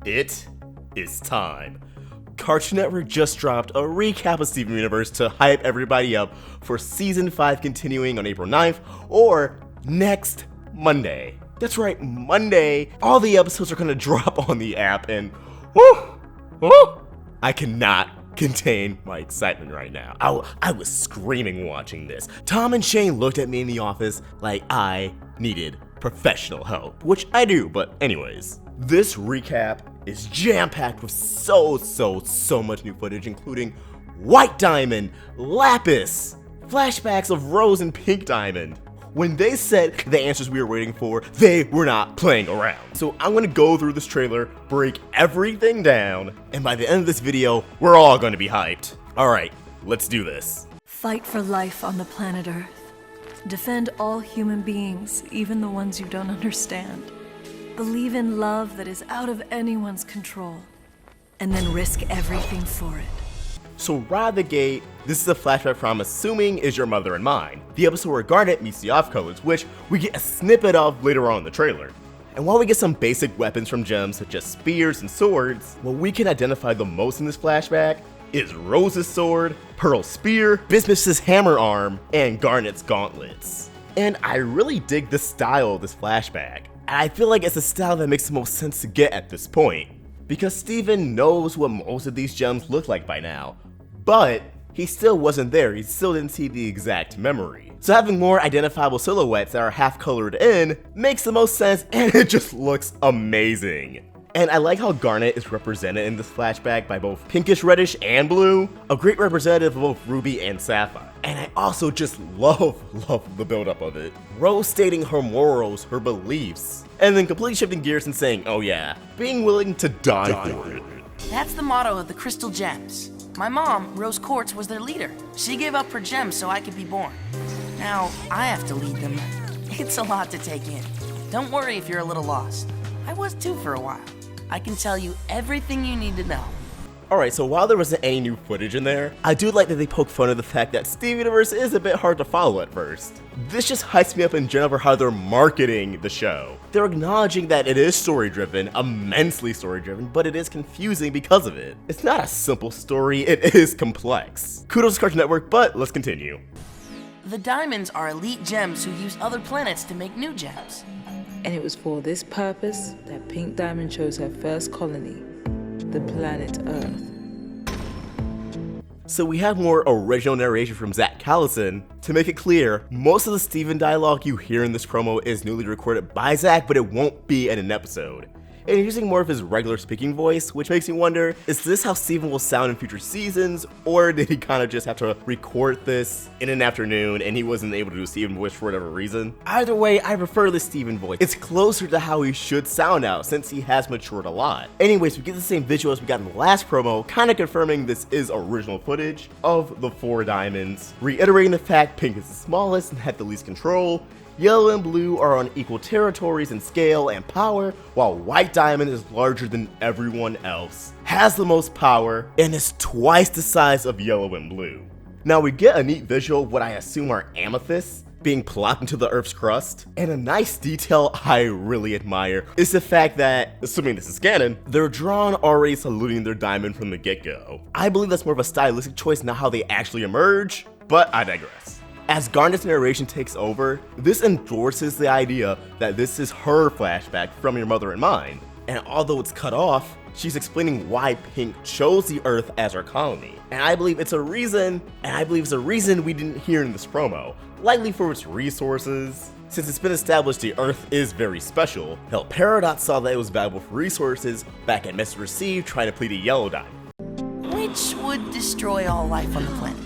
It is time. Cartoon Network just dropped a recap of Steven Universe to hype everybody up for Season 5 continuing on April 9th, or next Monday. That's right, Monday. All the episodes are gonna drop on the app, and I cannot contain my excitement right now. I was screaming watching this. Tom and Shane looked at me in the office like I needed professional help, which I do, but anyways. This recap is jam-packed with so much new footage, including White Diamond, Lapis, flashbacks of Rose and Pink Diamond. When they said the answers we were waiting for, they were not playing around. So I'm gonna go through this trailer, break everything down, and by the end of this video, we're all gonna be hyped. Alright, let's do this. Fight for life on the planet Earth. Defend all human beings, even the ones you don't understand. Believe in love that is out of anyone's control, and then risk everything for it. So right out of the gate, this is a flashback from assuming is Your Mother and Mine, the episode where Garnet meets the off-colors, which we get a snippet of later on in the trailer. And while we get some basic weapons from gems such as spears and swords, what we can identify the most in this flashback is Rose's sword, Pearl's spear, Bismuth's hammer arm, and Garnet's gauntlets. And I really dig the style of this flashback. And I feel like it's a style that makes the most sense to get at this point, because Steven knows what most of these gems look like by now, but he still wasn't there, he still didn't see the exact memory. So having more identifiable silhouettes that are half colored in makes the most sense, and it just looks amazing. And I like how Garnet is represented in this flashback by both pinkish reddish and blue, a great representative of both Ruby and Sapphire. And I also just love the buildup of it. Rose stating her morals, her beliefs, and then completely shifting gears and saying, oh yeah, being willing to die for it. That's the motto of the Crystal Gems. My mom, Rose Quartz, was their leader. She gave up her gems so I could be born. Now, I have to lead them. It's a lot to take in. Don't worry if you're a little lost. I was too for a while. I can tell you everything you need to know. Alright, so while there wasn't any new footage in there, I do like that they poke fun of the fact that Steven Universe is a bit hard to follow at first. This just hypes me up in general for how they're marketing the show. They're acknowledging that it is story-driven, immensely story-driven, but it is confusing because of it. It's not a simple story, it is complex. Kudos to Cartoon Network, but let's continue. The diamonds are elite gems who use other planets to make new gems. And it was for this purpose that Pink Diamond chose her first colony, the planet Earth. So we have more original narration from Zach Callison. To make it clear, most of the Steven dialogue you hear in this promo is newly recorded by Zach, but it won't be in an episode. And using more of his regular speaking voice, which makes me wonder, is this how Steven will sound in future seasons, or did he kind of just have to record this in an afternoon and he wasn't able to do Steven voice for whatever reason? Either way, I prefer the Steven voice. It's closer to how he should sound now, since he has matured a lot. Anyways, we get the same visual as we got in the last promo, kind of confirming this is original footage of the 4 diamonds, reiterating the fact Pink is the smallest and had the least control. Yellow and blue are on equal territories in scale and power, while White Diamond is larger than everyone else, has the most power, and is twice the size of yellow and blue. Now we get a neat visual of what I assume are amethysts being plopped into the Earth's crust, and a nice detail I really admire is the fact that, assuming this is canon, they're drawn already saluting their diamond from the get-go. I believe that's more of a stylistic choice, not how they actually emerge, but I digress. As Garnet's narration takes over, this endorses the idea that this is her flashback from Your Mother and Mine. And although it's cut off, she's explaining why Pink chose the Earth as her colony. And I believe it's a reason we didn't hear in this promo, likely for its resources. Since it's been established the Earth is very special, hell, Paradox saw that it was valuable for resources back at Mr. Receive trying to plead a yellow diamond, Which would destroy all life on the planet.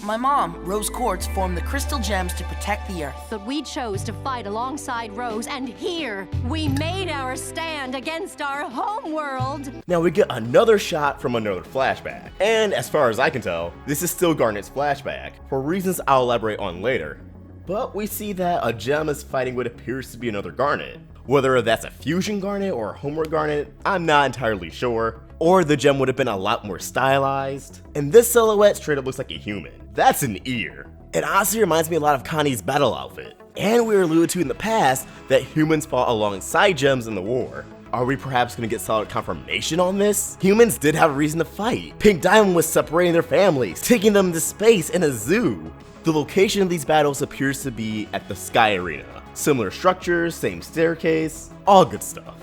My mom, Rose Quartz, formed the Crystal Gems to protect the Earth. But we chose to fight alongside Rose, and here we made our stand against our home world. Now we get another shot from another flashback, and as far as I can tell, this is still Garnet's flashback, for reasons I'll elaborate on later. But we see that a gem is fighting what appears to be another Garnet. Whether that's a fusion Garnet or a homeworld Garnet, I'm not entirely sure. Or the gem would have been a lot more stylized. And this silhouette straight up looks like a human. That's an ear. It honestly reminds me a lot of Connie's battle outfit. And we were alluded to in the past that humans fought alongside gems in the war. Are we perhaps gonna get solid confirmation on this? Humans did have a reason to fight. Pink Diamond was separating their families, taking them to space in a zoo. The location of these battles appears to be at the Sky Arena. Similar structures, same staircase, all good stuff.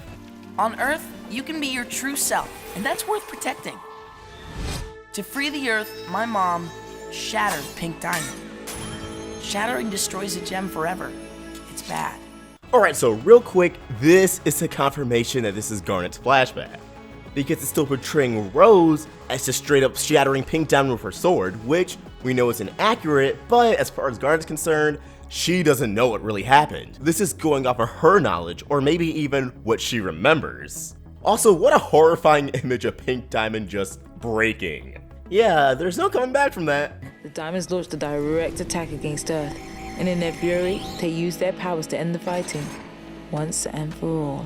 On Earth, you can be your true self, and that's worth protecting. To free the Earth, my mom shattered Pink Diamond. Shattering destroys a gem forever. It's bad. Alright, so real quick, this is a confirmation that this is Garnet's flashback. Because it's still portraying Rose as just straight up shattering Pink Diamond with her sword, which we know is inaccurate, but as far as Garnet's concerned, she doesn't know what really happened. This is going off of her knowledge, or maybe even what she remembers. Also, what a horrifying image of Pink Diamond just breaking. Yeah, there's no coming back from that. The Diamonds launched a direct attack against Earth, and in their fury, they used their powers to end the fighting, once and for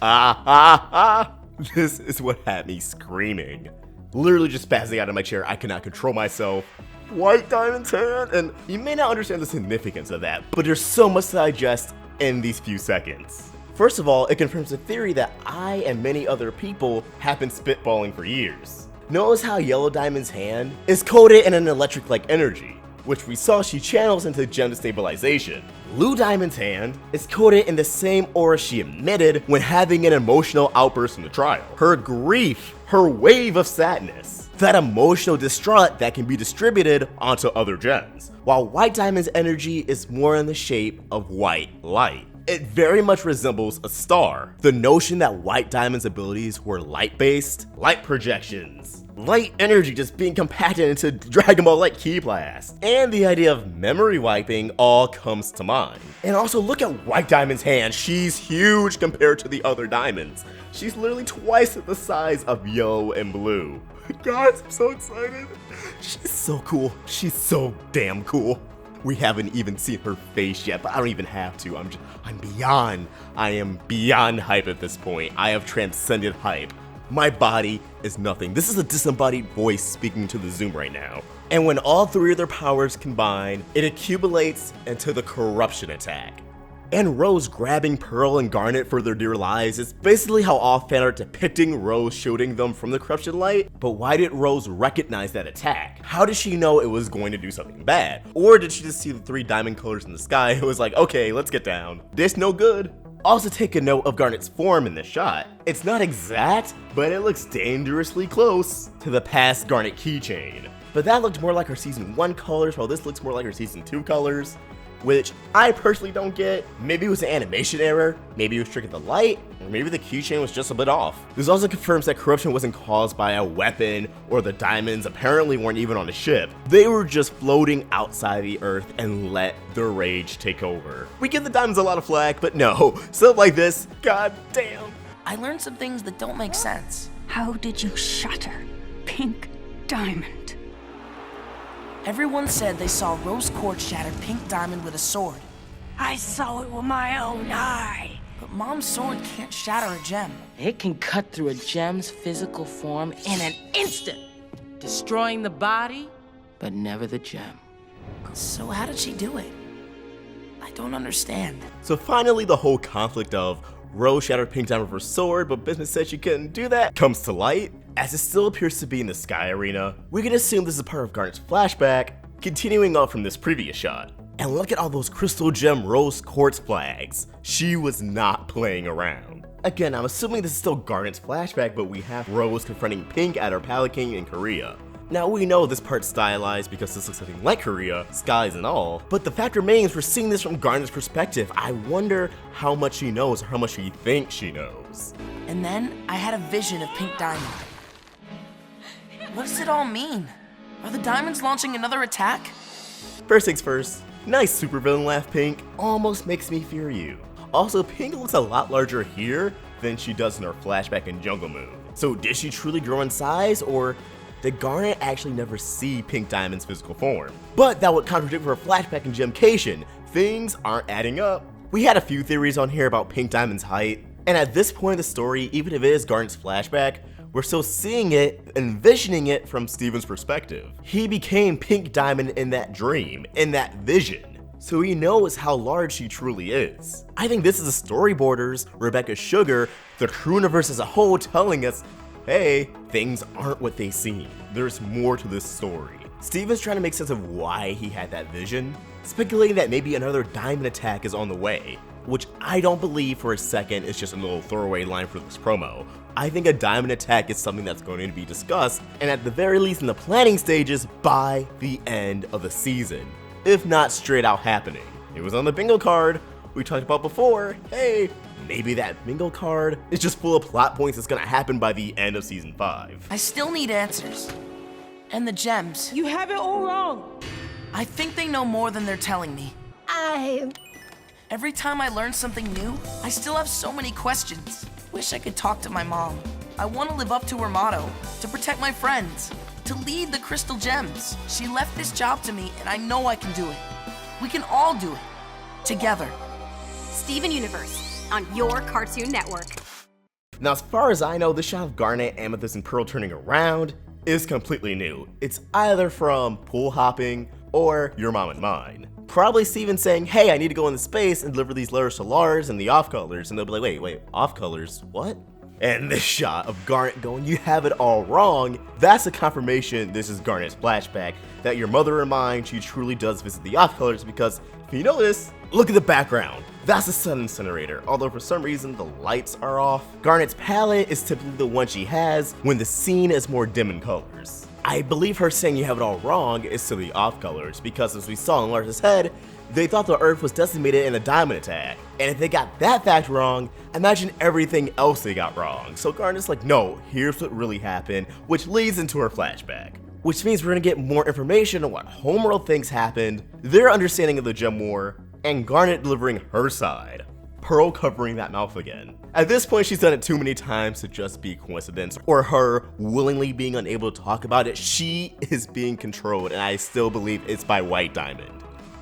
all. This is what had me screaming. Literally just spazzing out of my chair, I could not control myself. White Diamond's hand, and you may not understand the significance of that, but there's so much to digest in these few seconds. First of all, it confirms a theory that I and many other people have been spitballing for years. Notice how Yellow Diamond's hand is coated in an electric-like energy, which we saw she channels into gem destabilization. Blue Diamond's hand is coated in the same aura she emitted when having an emotional outburst in the trial. Her grief, her wave of sadness, that emotional distraught that can be distributed onto other gems, while White Diamond's energy is more in the shape of white light. It very much resembles a star. The notion that White Diamond's abilities were light-based, light projections, light energy just being compacted into Dragon Ball-like Ki Blast, and the idea of memory wiping all comes to mind. And also look at White Diamond's hand, she's huge compared to the other diamonds. She's literally twice the size of Yellow and Blue. Guys, I'm so excited. She's so cool, she's so damn cool. We haven't even seen her face yet, but I don't even have to. I am beyond hype at this point. I have transcended hype. My body is nothing. This is a disembodied voice speaking to the Zoom right now. And when all three of their powers combine, it accumulates into the corruption attack. And Rose grabbing Pearl and Garnet for their dear lives is basically how all fan art depicting Rose shielding them from the corruption light. But why did Rose recognize that attack? How did she know it was going to do something bad? Or did she just see the three diamond colors in the sky and was like, okay, let's get down. This no good. Also take a note of Garnet's form in this shot. It's not exact, but it looks dangerously close to the past Garnet keychain. But that looked more like her season 1 colors, while this looks more like her season 2 colors, which I personally don't get. Maybe it was an animation error, maybe it was tricking the light, or maybe the keychain was just a bit off. This also confirms that corruption wasn't caused by a weapon, or the diamonds apparently weren't even on a ship. They were just floating outside the Earth and let their rage take over. We give the diamonds a lot of flack, but no, stuff like this, god damn. I learned some things that don't make sense. How did you shatter Pink Diamond? Everyone said they saw Rose Quartz shatter Pink Diamond with a sword. I saw it with my own eye. But Mom's sword can't shatter a gem. It can cut through a gem's physical form in an instant, destroying the body, but never the gem. So how did she do it? I don't understand. So finally the whole conflict of Rose shattered Pink Diamond with her sword, but Bismuth said she couldn't do that, comes to light. As it still appears to be in the Sky Arena, we can assume this is part of Garnet's flashback, continuing on from this previous shot. And look at all those crystal gem Rose Quartz flags. She was not playing around. Again, I'm assuming this is still Garnet's flashback, but we have Rose confronting Pink at her Palette King in Korea. Now we know this part's stylized because this looks something like Korea, skies and all, but the fact remains we're seeing this from Garnet's perspective. I wonder how much she knows or how much she thinks she knows. And then I had a vision of Pink Diamond. What does it all mean? Are the diamonds launching another attack? First things first, nice supervillain laugh, Pink. Almost makes me fear you. Also, Pink looks a lot larger here than she does in her flashback in Jungle Moon. So did she truly grow in size, or did Garnet actually never see Pink Diamond's physical form? But that would contradict her flashback in Gemcation. Things aren't adding up. We had a few theories on here about Pink Diamond's height, and at this point in the story, even if it is Garnet's flashback, we're still seeing it, envisioning it from Steven's perspective. He became Pink Diamond in that dream, in that vision. so he knows how large she truly is. I think this is the storyboarders, Rebecca Sugar, the Crewniverse as a whole telling us, hey, things aren't what they seem. There's more to this story. Steven's trying to make sense of why he had that vision, speculating that maybe another diamond attack is on the way, which I don't believe for a second is just a little throwaway line for this promo. I think a diamond attack is something that's going to be discussed, and at the very least in the planning stages, by the end of the season, if not straight out happening. It was on the bingo card we talked about before. Hey, maybe that bingo card is just full of plot points that's gonna happen by the end of season 5. I still need answers. And the gems. You have it all wrong. I think they know more than they're telling me. Every time I learn something new, I still have so many questions. Wish I could talk to my mom. I want to live up to her motto, to protect my friends, to lead the Crystal Gems. She left this job to me, and I know I can do it. We can all do it. Together. Steven Universe on your Cartoon Network. Now, as far as I know, the shot of Garnet, Amethyst, and Pearl turning around is completely new. It's either from pool hopping or Your Mom and Mine. Probably Steven saying, hey, I need to go into space and deliver these letters to Lars and the off-colors, and they'll be like, wait, off-colors, what? And this shot of Garnet going, you have it all wrong, that's a confirmation this is Garnet's flashback, that Your Mother and Mine, she truly does visit the off-colors, because if you notice, look at the background. That's a sun incinerator, although for some reason the lights are off. Garnet's palette is typically the one she has when the scene is more dim in colors. I believe her saying you have it all wrong is to the off colors, because as we saw in Lars' head, they thought the Earth was decimated in a diamond attack. And if they got that fact wrong, imagine everything else they got wrong. So Garnet's like, no, here's what really happened, which leads into her flashback. Which means we're gonna get more information on what Homeworld thinks happened, their understanding of the Gem War, and Garnet delivering her side. Pearl covering that mouth again. At this point, she's done it too many times to just be coincidence, or her willingly being unable to talk about it. She is being controlled, and I still believe it's by White Diamond.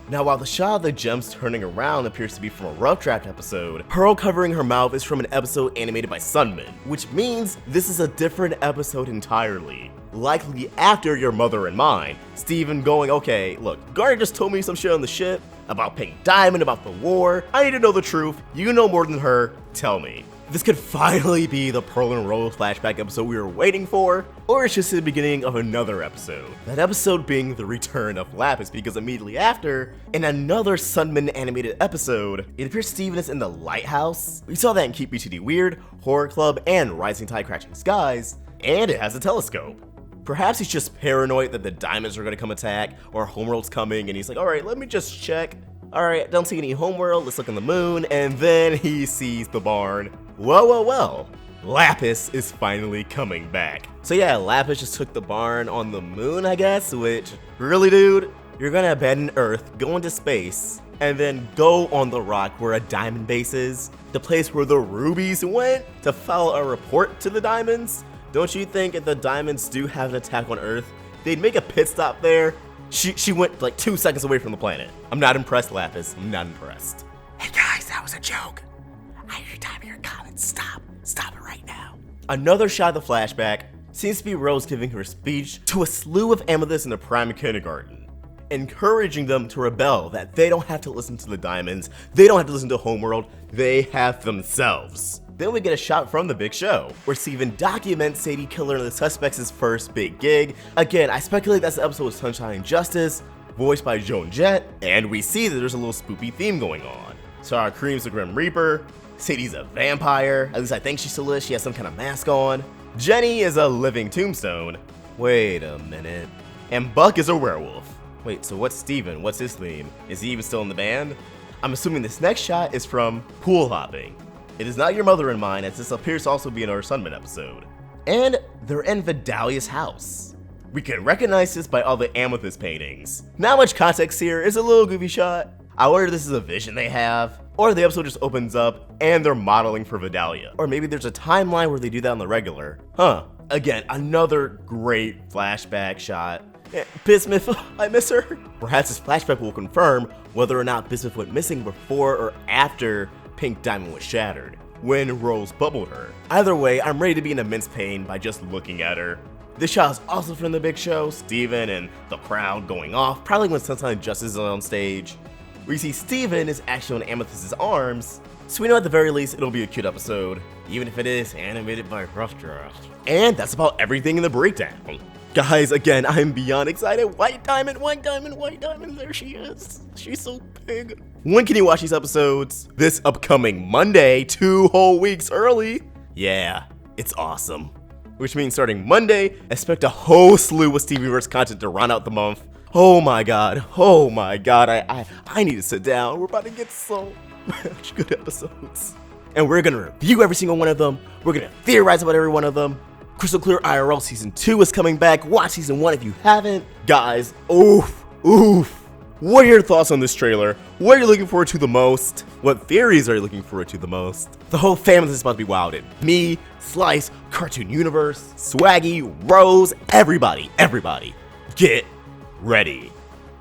Now, while the shot of the gems turning around appears to be from a Rough Draft episode, Pearl covering her mouth is from an episode animated by Sunman, which means this is a different episode entirely. Likely after Your Mother and Mine. Steven going, okay, look, Garnet just told me some shit on the ship, about Pink Diamond, about the war. I need to know the truth. You know more than her. Tell me. This could finally be the Pearl and Rose flashback episode we were waiting for, or it's just the beginning of another episode. That episode being the Return of Lapis, because immediately after, in another Sunman animated episode, it appears Steven is in the lighthouse. We saw that in Keep BTD Weird, Horror Club, and Rising Tide Crashing Skies, and it has a telescope. Perhaps he's just paranoid that the diamonds are gonna come attack, or Homeworld's coming, and he's like, alright, let me just check. Alright, don't see any Homeworld, let's look on the moon, and then he sees the barn. Well, Lapis is finally coming back. So yeah, Lapis just took the barn on the moon, I guess, which, really dude? You're gonna abandon Earth, go into space, and then go on the rock where a diamond base is, the place where the rubies went to file a report to the diamonds? Don't you think if the diamonds do have an attack on Earth, they'd make a pit stop there? She went like 2 seconds away from the planet. I'm not impressed, Lapis. I'm not impressed. Hey guys, that was a joke. I hear time in your comments. Stop it right now. Another shot of the flashback seems to be Rose giving her speech to a slew of amethysts in the prime kindergarten, encouraging them to rebel, that they don't have to listen to the diamonds, they don't have to listen to Homeworld, they have themselves. Then we get a shot from the big show, where Steven documents Sadie Killer and the Suspects' first big gig. Again, I speculate that's the episode with Sunshine and Justice, voiced by Joan Jett, and we see that there's a little spoopy theme going on. Sarah Cream's the Grim Reaper, Sadie's a vampire, at least I think she still is, she has some kind of mask on. Jenny is a living tombstone. Wait a minute. And Buck is a werewolf. Wait, so what's Steven? What's his theme? Is he even still in the band? I'm assuming this next shot is from Pool Hopping. It is not Your Mother and Mine, as this appears to also be another Sunman episode. And they're in Vidalia's house. We can recognize this by all the amethyst paintings. Not much context here, it's a little goofy shot. I wonder if this is a vision they have, or the episode just opens up and they're modeling for Vidalia. Or maybe there's a timeline where they do that on the regular. Again, another great flashback shot. Bismuth, I miss her. Perhaps this flashback will confirm whether or not Bismuth went missing before or after Pink Diamond was shattered, when Rose bubbled her. Either way, I'm ready to be in immense pain by just looking at her. This shot is also from the big show, Steven and the crowd going off, probably when Sunshine and Justice is on stage. where you see Steven is actually on Amethyst's arms, so we know at the very least it'll be a cute episode, even if it is animated by Rough Draft. And that's about everything in the breakdown. Guys, again, I'm beyond excited. White Diamond, White Diamond, White Diamond, there she is. She's so big. When can you watch these episodes? This upcoming Monday, 2 whole weeks early. Yeah, it's awesome. Which means starting Monday, expect a whole slew of Stevenverse content to round out the month. Oh my god, I need to sit down. We're about to get so much good episodes. And we're gonna review every single one of them. We're gonna theorize about every one of them. Crystal Clear IRL Season 2 is coming back. Watch Season 1 if you haven't. Guys, oof. What are your thoughts on this trailer? What are you looking forward to the most? What theories are you looking forward to the most? The whole family is about to be wilded. Me, Slice, Cartoon Universe, Swaggy, Rose, everybody. Get ready.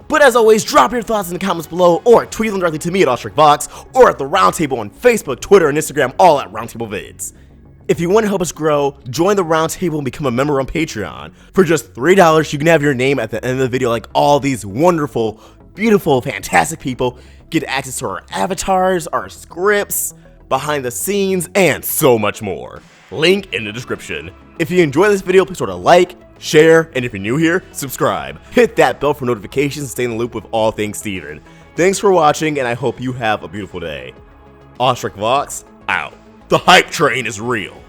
But as always, drop your thoughts in the comments below or tweet them directly to me at OstricVox or at the Roundtable on Facebook, Twitter, and Instagram, all at Roundtable Vids. If you want to help us grow, join the Roundtable and become a member on Patreon. For just $3, you can have your name at the end of the video like all these wonderful, beautiful, fantastic people. Get access to our avatars, our scripts, behind the scenes, and so much more. Link in the description. If you enjoyed this video, please sort of like, share, and if you're new here, subscribe. Hit that bell for notifications and stay in the loop with all things Steven. Thanks for watching, and I hope you have a beautiful day. OstricVox out. The hype train is real.